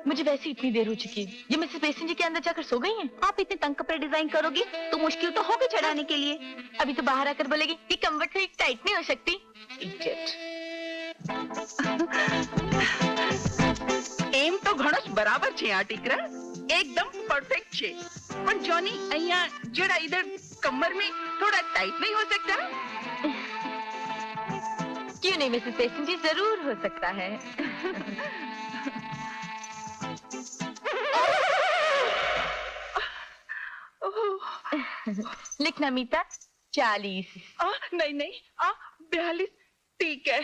मुझे वैसे इतनी देर हो चुकी है। ये मिसेस बेसन जी के अंदर जाकर सो गई हैं। आप इतने तंग कपड़े डिजाइन करोगी तो मुश्किल तो होगी चढ़ाने के लिए। अभी तो बाहर आकर बोलेगी कि कम्बट थोड़ी टाइट नहीं हो सकती। એમ તો ઘણો જ બરાબર છે આ ટીકરા, એકદમ પરફેક્ટ છે, પણ જોની અહીંયા જરા इधर कमर में थोड़ा टाइट नहीं हो सकता? क्यों नहीं मिसेस बेसन जी, जरूर हो सकता है। लिखना मीता 40। नहीं नहीं 42 ठीक है।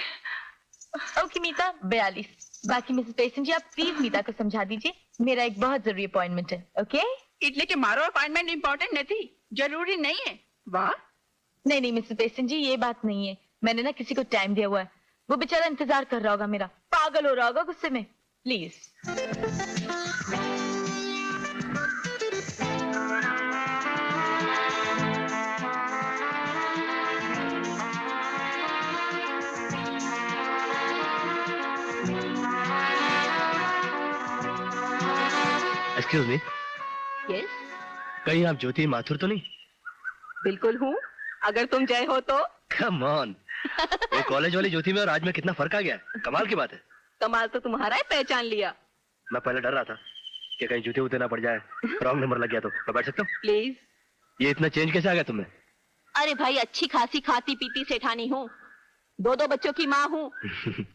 ओके मीता 42। बाकी मिसेस बेसन जी आप प्लीज मीता को समझा दीजिए, मेरा एक बहुत जरूरी अपॉइंटमेंट है। ओके? એટલે કે મારો અપॉइंटमेंट इम्पोर्टेंट नहीं, जरूरी नहीं है। वाह, नहीं नहीं मिसेस बेसन जी, ये बात नहीं है। मैंने ना किसी को टाइम दिया हुआ है, वो बेचारा इंतजार कर रहा होगा मेरा, पागल हो रहा होगा गुस्से में। प्लीज। एक्सक्यूज मी, यस, कहीं आप ज्योति माथुर तो नहीं? बिल्कुल हूँ। अगर तुम जय हो तो। कम ऑन, वो कॉलेज वाली ज्योति में और आज में कितना फर्क आ गया है, कमाल की बात है। कमाल तो तुम्हारा है, पहचान लिया। मैं पहले डर रहा था कि कहीं जूते उते ना पड़ जाए, रॉन्ग नंबर लग गया तो। मैं बैठ सकता हूँ? प्लीज। ये इतना चेंज कैसे आ गया तुम्हें? अरे भाई, अच्छी खासी खाती पीती सेठानी हूँ, 2 बच्चों की माँ हूँ।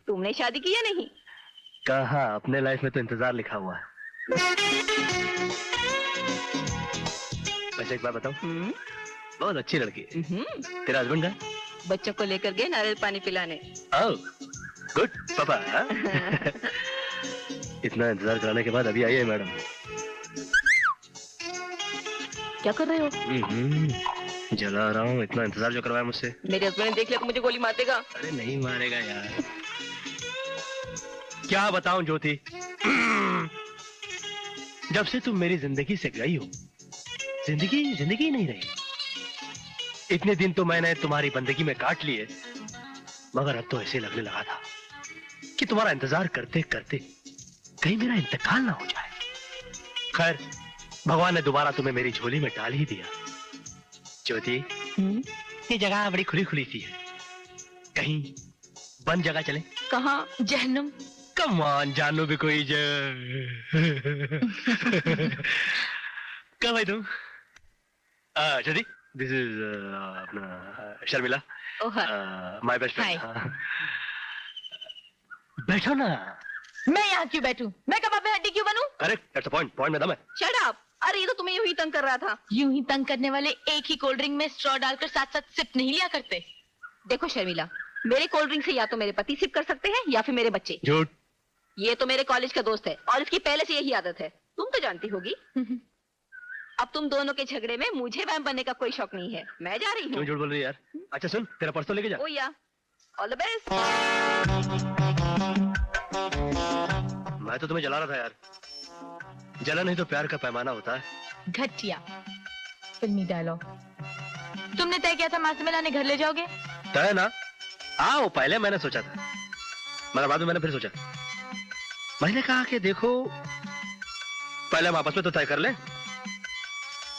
तुमने शादी की या नहीं? कहाँ, अपने लाइफ में तो इंतजार लिखा हुआ है। वैसे एक बात बताऊं, बहुत अच्छी लड़की है। तेरा हस्बैंड का? बच्चों को लेकर गए नारियल पानी पिलाने। ओह गुड पापा। इतना इंतजार कराने के बाद अभी आई है मैडम। क्या कर रहे हो? जला रहा हूँ, इतना इंतजार जो करवाया मुझसे। मेरे हस्बैंड ने देख लिया तो मुझे गोली मार देगा। अरे नहीं मारेगा यार। क्या बताऊं ज्योति, जब से तुम मेरी जिंदगी से गई हो, जिंदगी जिंदगी नहीं रही। इतने दिन तो मैंने तुम्हारी बंदगी में काट लिए, मगर अब तो ऐसे लगने लगा था कि तुम्हारा इंतजार करते करते कहीं मेरा इंतकाल ना हो जाए। खैर, भगवान ने दोबारा तुम्हें मेरी झोली में डाल ही दिया। ज्योति, ये जगह बड़ी खुली खुली सी है, कहीं बंद जगह चले? कहाँ? जहन्नुम। कम ऑन, जानू भी कोई कहाँ भाई तुम? ज्योति, दिस इज अपना शर्मिला, माय बेस्ट फ्रेंड। बैठो ना। मैं यहाँ क्यों बैठूं? मैं कबाब में हड्डी क्यों बनूं? अरे दैट्स द पॉइंट, पॉइंट में दम है। Shut up. अरे ये तो तुम्हें यूं ही तंग कर रहा था। यूं ही तंग करने वाले एक ही कोल्ड ड्रिंक में स्ट्रॉ डालकर साथ साथ सिप नहीं लिया करते। देखो शर्मिला, मेरे कोल्ड ड्रिंक से या तो मेरे पति सिप कर सकते हैं या फिर मेरे बच्चे। झूठ। ये तो मेरे कॉलेज का दोस्त है और इसकी पहले से यही आदत है, तुम तो जानती होगी। अब तुम दोनों के झगड़े में मुझे वैम बनने का कोई शौक नहीं है, मैं जा रही हूँ। क्यों झूठ बोल रही है यार? अच्छा सुन, तेरा पर्स तो लेके जा। ओ या, ऑल द बेस्ट। मैं तो तुम्हें जला रहा था यार। जला नहीं तो प्यार का पैमाना होता है। घटिया फिल्मी डायलॉग। तुमने तय किया था माँ से मिलाने घर ले जाओगे? तय ना? आओ, पहले मैंने सोचा था, मगर बाद में मैंने फिर सोचा। मैंने कहा कि देखो, पहले हम आपस में तो तय कर लें।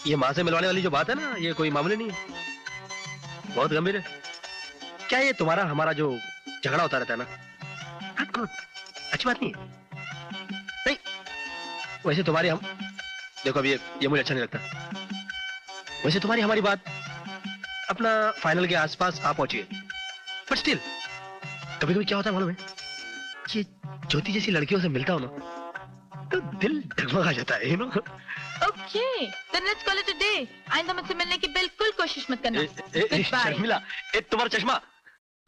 ये माँ से मिलवाने वाली जो बात है ना, ये कोई मामूली नहीं है, बहुत गंभीर है। क्या ये तुम्हारा हमारा जो झगड़ा होता रहता है ना, नॉट गुड, अच्छी बात नहीं है। नहीं, वैसे तुम्हारी हम, देखो अभी ये मुझे अच्छा नहीं लगता। वैसे तुम्हारी हमारी बात अपना फाइनल के आसपास आ पहुंची है, बट स्टिल कभी कभी क्या होता है मालूम है, ये ज्योति जैसी लड़कियों से मिलता हो ना तो दिल डगमगा जाता है, you know. Okay, then let's call it a day. आइंदा मुझसे मिलने की बिल्कुल कोशिश मत करना। शर्मिला, तुम्हारा चश्मा।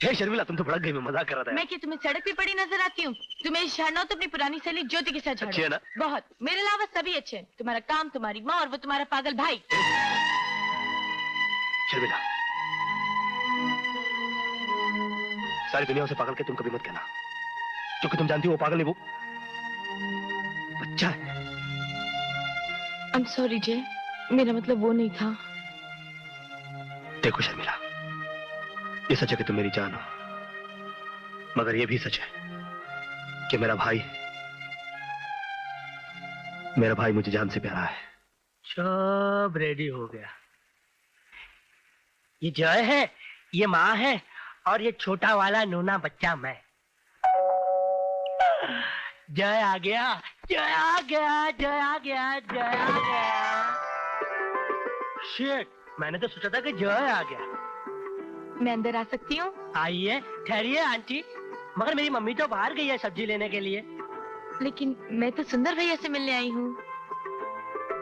हे शर्मिला, तुम तो भड़क गई, मैं मजाक कर रहा था। मैं क्या तुम्हें सड़क पे पड़ी नजर आती हूँ? तुम्हें झाड़ना हो तो अपनी पुरानी सहेली ज्योति के साथ झाड़ो। अच्छी है ना? बहुत। मेरे अलावा सभी अच्छे हैं। तुम्हारा काम, तुम्हारी माँ और वो तुम्हारा पागल भाई। शर्मिला, सारी दुनिया उसे पागल के तुम कभी मत कहना, क्योंकि तुम जानती हो वो पागल नहीं, वो बच्चा है। I'm sorry जय, मेरा मतलब वो नहीं था। देखो शर्मिला, ये सच है कि तुम मेरी जान हो, मगर ये भी सच है कि मेरा भाई मेरा भाई मुझे जान से प्यारा है। सब रेडी हो गया। ये जय है, ये माँ है, और ये छोटा वाला नूना बच्चा मैं। जय आ गया, जय आ गया, जय आ गया, जय आ गया। शिट, मैंने तो सोचा था कि जय आ गया। मैं अंदर आ सकती हूँ? आइए, ठहरिए आंटी, मगर मेरी मम्मी तो बाहर गई है सब्जी लेने के लिए। लेकिन मैं तो सुंदर भैया से मिलने आई हूँ।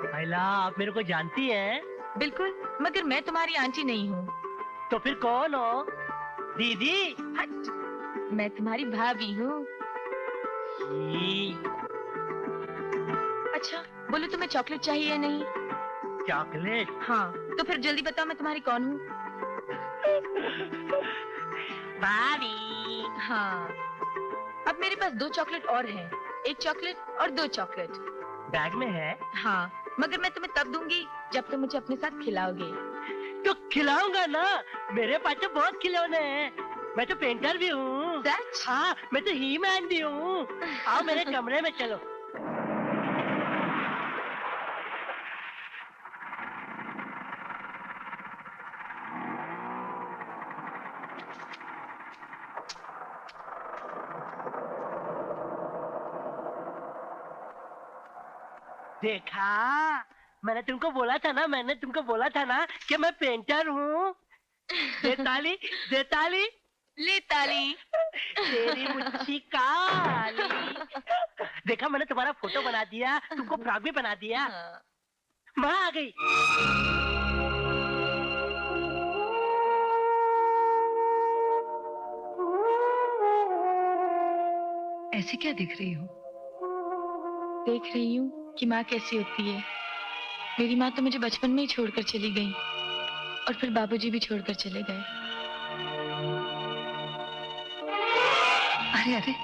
महिला, आप मेरे को जानती हैं? बिल्कुल, मगर मैं तुम्हारी आंटी नहीं हूँ। तो फिर कौन हो? दीदी? हट, मैं तुम्हारी भाभी हूँ। अच्छा, बोलो तुम्हें चॉकलेट चाहिए या नहीं? चॉकलेट? हाँ, तो फिर जल्दी बताओ मैं तुम्हारी कौन हूँ? भाभी। हाँ, अब मेरे पास 2 चॉकलेट और हैं, 1 चॉकलेट और 2 चॉकलेट। बैग में है? हाँ, मगर मैं तुम्हें तब दूंगी जब तुम मुझे अपने साथ खिलाओगे। तो खिलाऊंगा ना, मेरे पास तो बहुत खिलौने हैं। मैं तो पेंटर भी हूँ। सच? हाँ, मैं तो ही मैन भी हूँ। आओ मेरे कमरे में चलो। देखा, मैंने तुमको बोला था ना कि मैं पेंटर हूँ। दे ताली, दे ताली। ले ताली। तेरी मुच्छी काली। देखा, मैंने तुम्हारा फोटो बना दिया, तुमको फ्रॉक भी बना दिया। हाँ। माँ आ गई। ऐसे क्या दिख रही हो? देख रही हूँ कि माँ कैसी होती है। मेरी माँ तो मुझे बचपन में ही छोड़कर चली गई, और फिर बाबूजी भी छोड़कर चले गए। अरे अरे,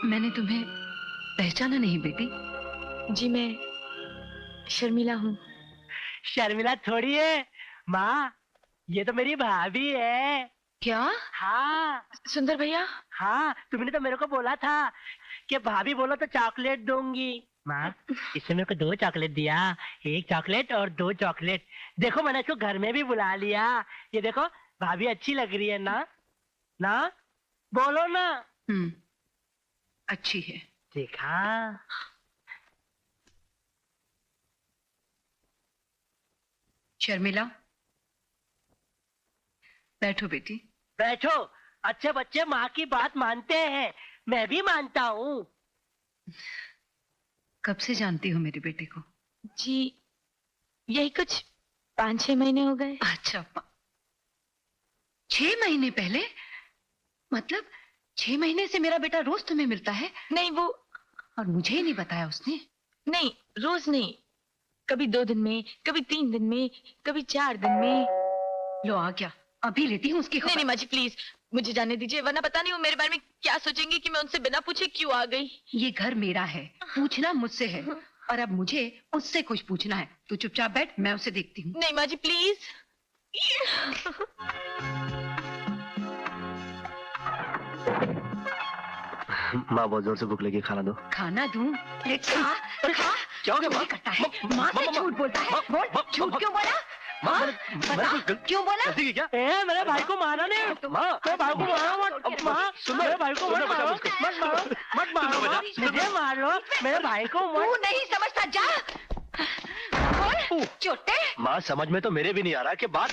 मैंने तुम्हें पहचाना नहीं बेटी। जी, मैं शर्मिला हूँ। शर्मिला थोड़ी है माँ, ये तो मेरी भाभी है। क्या? हाँ सुंदर भैया? हाँ, तुमने तो मेरे को बोला था कि भाभी बोलो तो चॉकलेट दूंगी। माँ, इसने मेरे को 2 चॉकलेट दिया, 1 चॉकलेट और 2 चॉकलेट। देखो, मैंने इसको घर में भी बुला लिया। ये देखो, भाभी अच्छी लग रही है ना? ना बोलो ना। अच्छी है। देखा। शर्मिला, बैठो बेटी। बैठो। अच्छे बच्चे माँ की बात मानते हैं, मैं भी मानता हूँ। कब से जानती हो मेरे बेटे को? जी, यही कुछ 5-6 महीने हो गए। अच्छा, 6 महीने पहले? मतलब 6 महीने से मेरा बेटा रोज तुम्हें मिलता है? नहीं, वो और मुझे ही नहीं बताया उसने? नहीं, रोज नहीं, कभी 2 दिन में, कभी 3 दिन में, कभी 4 दिन में। लो, आ गया। अभी लेती हूँ उसकी खबर। नहीं माँ जी, प्लीज मुझे जाने दीजिए, वरना पता नहीं वो मेरे बारे में क्या सोचेंगे कि मैं उनसे बिना पूछे क्यों आ गई। ये घर मेरा है, पूछना मुझसे है, और अब मुझे उससे कुछ पूछना है। तू चुपचाप बैठ, मैं उसे देखती हूँ। नहीं माँ जी, प्लीज। माँ, बहुत जोर से भूख लगी, खाना दो। खाना दूं? खा, खा। क्या हो गया माँ? करता है, माँ से झूठ बोलता है। बोल, झूठ क्यों बोला? क्यों बोला? गलती की क्या? मेरे भाई को मारा नहीं। माँ, मेरे भाई को मारो मत। माँ, मेरे भाई को मत मारो, मत मारो, मत मारो। मुझे मार लो, मेरे भाई को तू मत। नहीं समझता, जा। बोल, चोटे। माँ, समझ में तो मेरे भी नहीं आ रहा कि बात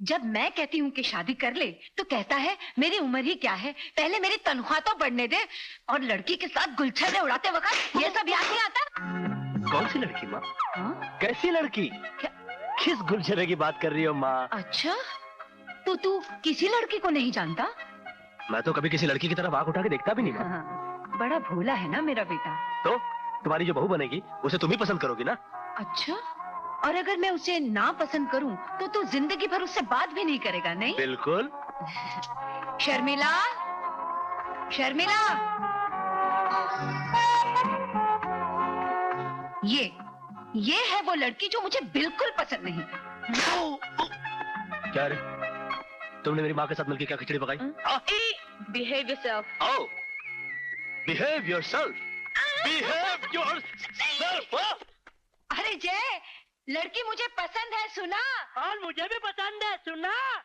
जब मैं कहती हूँ कि शादी कर ले, तो कहता है मेरी उम्र ही क्या है, पहले मेरी तनख्वाह तो बढ़ने दे। और लड़की के साथ गुलछर्रे उड़ाते वक्त ये सब याद नहीं आता? कौन सी लड़की माँ? कैसी लड़की? क्या? किस गुलछर्रे की बात कर रही हो माँ? अच्छा, तो तू किसी लड़की को नहीं जानता? मैं तो कभी किसी लड़की की तरफ आंख उठा के देखता भी नहीं माँ। हाँ, बड़ा भोला है ना मेरा बेटा। तो तुम्हारी जो बहू बनेगी उसे तुम ही पसंद करोगी ना? अच्छा, और अगर मैं उसे ना पसंद करूं तो तू जिंदगी भर उससे बात भी नहीं करेगा, नहीं? बिल्कुल। शर्मिला, शर्मिला, ये है वो लड़की जो मुझे बिल्कुल पसंद नहीं। क्या रे, तुमने मेरी माँ के साथ मिलकर क्या खिचड़ी पकाई? Behave yourself. आओ, बिहेव योरसेल्फ। Behave yourself. अरे जय, लड़की मुझे पसंद है, सुना? और मुझे भी पसंद है, सुना?